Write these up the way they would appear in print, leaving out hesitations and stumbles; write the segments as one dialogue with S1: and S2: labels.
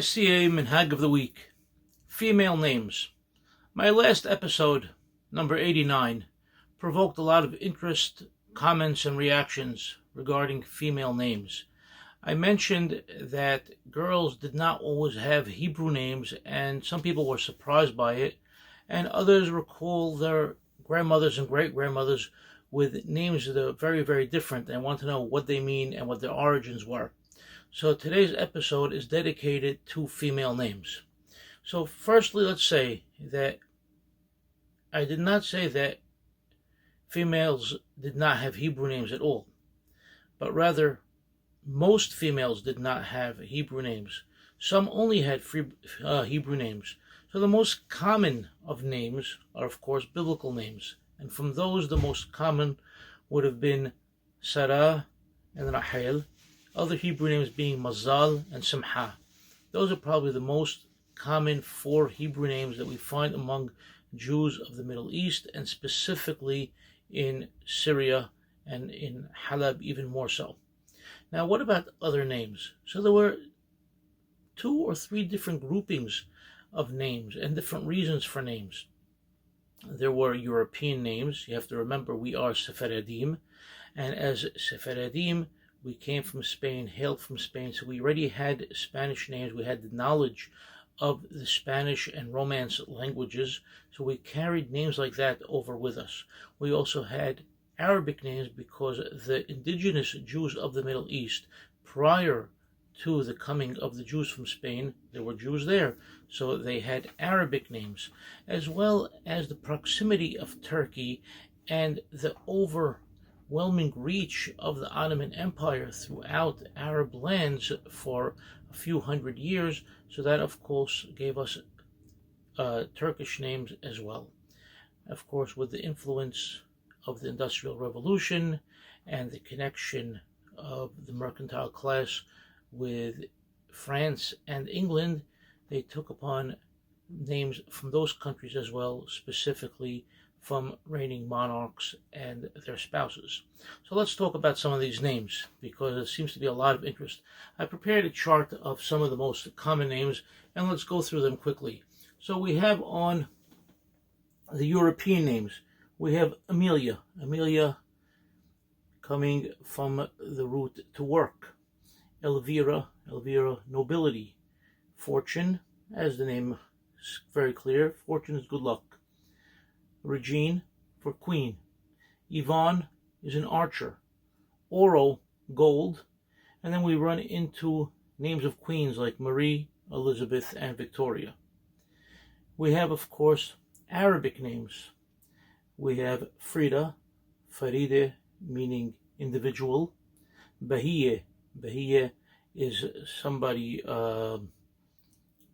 S1: SCA Minhag of the Week. Female names. My last episode, number 89, provoked a lot of interest, comments, and reactions regarding female names. I mentioned that girls did not always have Hebrew names, and some people were surprised by it, and others recall their grandmothers and great-grandmothers with names that are very, very different and want to know what they mean and what their origins were. So today's episode is dedicated to female names. So firstly, let's say that I did not say that females did not have Hebrew names at all, but rather most females did not have Hebrew names. Some only had Hebrew names. So the most common of names are, of course, biblical names. And from those, the most common would have been Sarah and Rahel, other Hebrew names being Mazal and Simha. Those are probably the most common four Hebrew names that we find among Jews of the Middle East, and specifically in Syria and in Halab even more so. Now, what about other names? So there were 2 or 3 different groupings of names and different reasons for names. There were European names. You have to remember we are Sephardim, and as Sephardim, we came from Spain, hailed from Spain, so we already had Spanish names. We had the knowledge of the Spanish and Romance languages, so we carried names like that over with us. We also had Arabic names because the indigenous Jews of the Middle East, prior to the coming of the Jews from Spain, there were Jews there, so they had Arabic names, as well as the proximity of Turkey and the overwhelming reach of the Ottoman Empire throughout Arab lands for a few hundred years, so that of course gave us Turkish names as well. Of course, with the influence of the Industrial Revolution and the connection of the mercantile class with France and England, they took upon names from those countries as well, specifically from reigning monarchs and their spouses. So let's talk about some of these names, because there seems to be a lot of interest. I prepared a chart of some of the most common names, and let's go through them quickly. So we have on the European names, we have Amelia. Amelia coming from the root to work. Elvira, nobility. Fortune, as the name is very clear, fortune is good luck. Regine, for queen. Yvonne is an archer. Oro, gold. And then we run into names of queens like Marie, Elizabeth, and Victoria. We have, of course, Arabic names. We have Frida, Faride, meaning individual. Bahiyeh is somebody,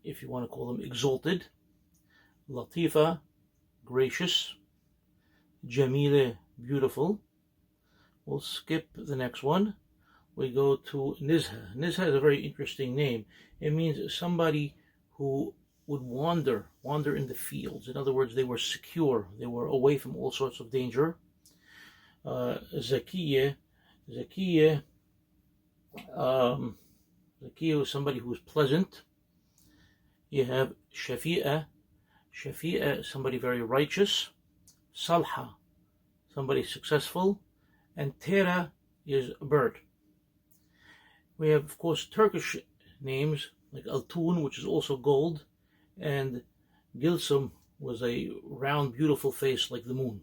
S1: if you want to call them, exalted. Latifa, gracious. Jamile, beautiful. We'll skip the next one. We go to Nizha. Nizha is a very interesting name. It means somebody who would wander in the fields. In other words, they were secure. They were away from all sorts of danger. Zakiya is somebody who's pleasant. You have Shafi'a, somebody very righteous. Salha, somebody successful. And Tera is a bird. We have, of course, Turkish names like Altun, which is also gold, and Gilsum was a round, beautiful face like the moon.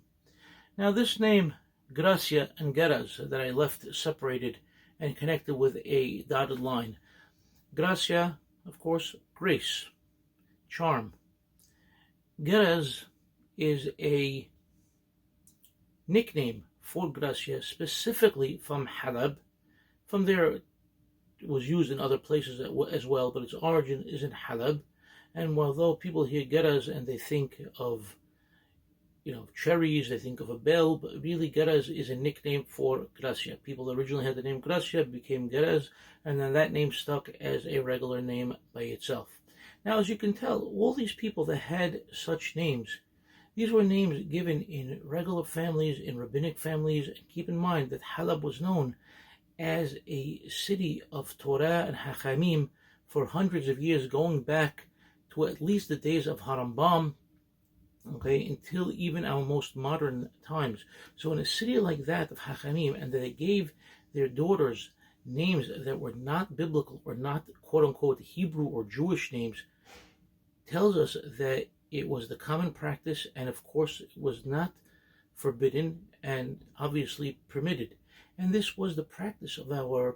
S1: Now this name, Gracia and Geraz, that I left separated and connected with a dotted line. Gracia, of course, grace, charm. Geraz is a nickname for Gracia, specifically from Halab. From there, it was used in other places as well, but its origin is in Halab. And although people hear Geraz and they think of, cherries, they think of a bell, but really Geraz is a nickname for Gracia. People originally had the name Gracia, became Geraz, and then that name stuck as a regular name by itself. Now, as you can tell, all these people that had such names, these were names given in regular families, in rabbinic families. And keep in mind that Halab was known as a city of Torah and Hachamim for hundreds of years, going back to at least the days of Harambam, okay, until even our most modern times. So in a city like that of Hachanim, and they gave their daughters names that were not biblical or not quote-unquote Hebrew or Jewish names, tells us that it was the common practice, and of course it was not forbidden and obviously permitted. And this was the practice of our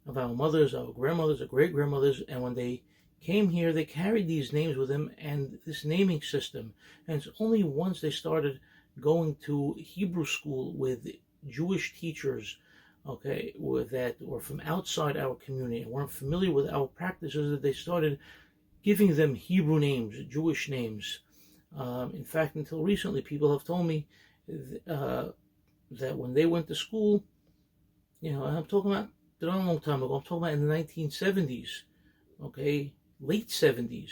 S1: mothers, our grandmothers, our great-grandmothers, and when they came here, they carried these names with them and this naming system. And it's only once they started going to Hebrew school with Jewish teachers, okay, with that or from outside our community and weren't familiar with our practices, that they started giving them Hebrew names, Jewish names. In fact, until recently, people have told me that when they went to school, I'm talking about a long time ago, I'm talking about in the 1970s, okay, late 70s,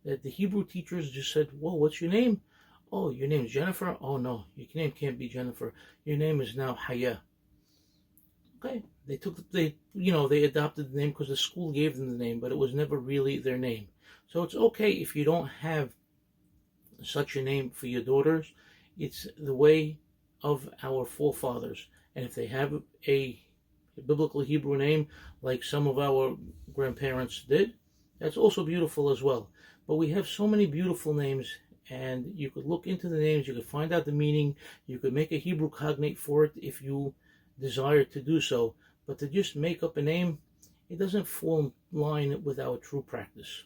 S1: that the Hebrew teachers just said, "Whoa, what's your name? Oh, your name's Jennifer? Oh, no, your name can't be Jennifer. Your name is now Haya." Okay, they adopted the name because the school gave them the name, but it was never really their name. So it's okay if you don't have such a name for your daughters. It's the way of our forefathers. And if they have a biblical Hebrew name, like some of our grandparents did, that's also beautiful as well. But we have so many beautiful names, and you could look into the names, you could find out the meaning, you could make a Hebrew cognate for it if you desire to do so. But to just make up a name, it doesn't fall in line with our true practice.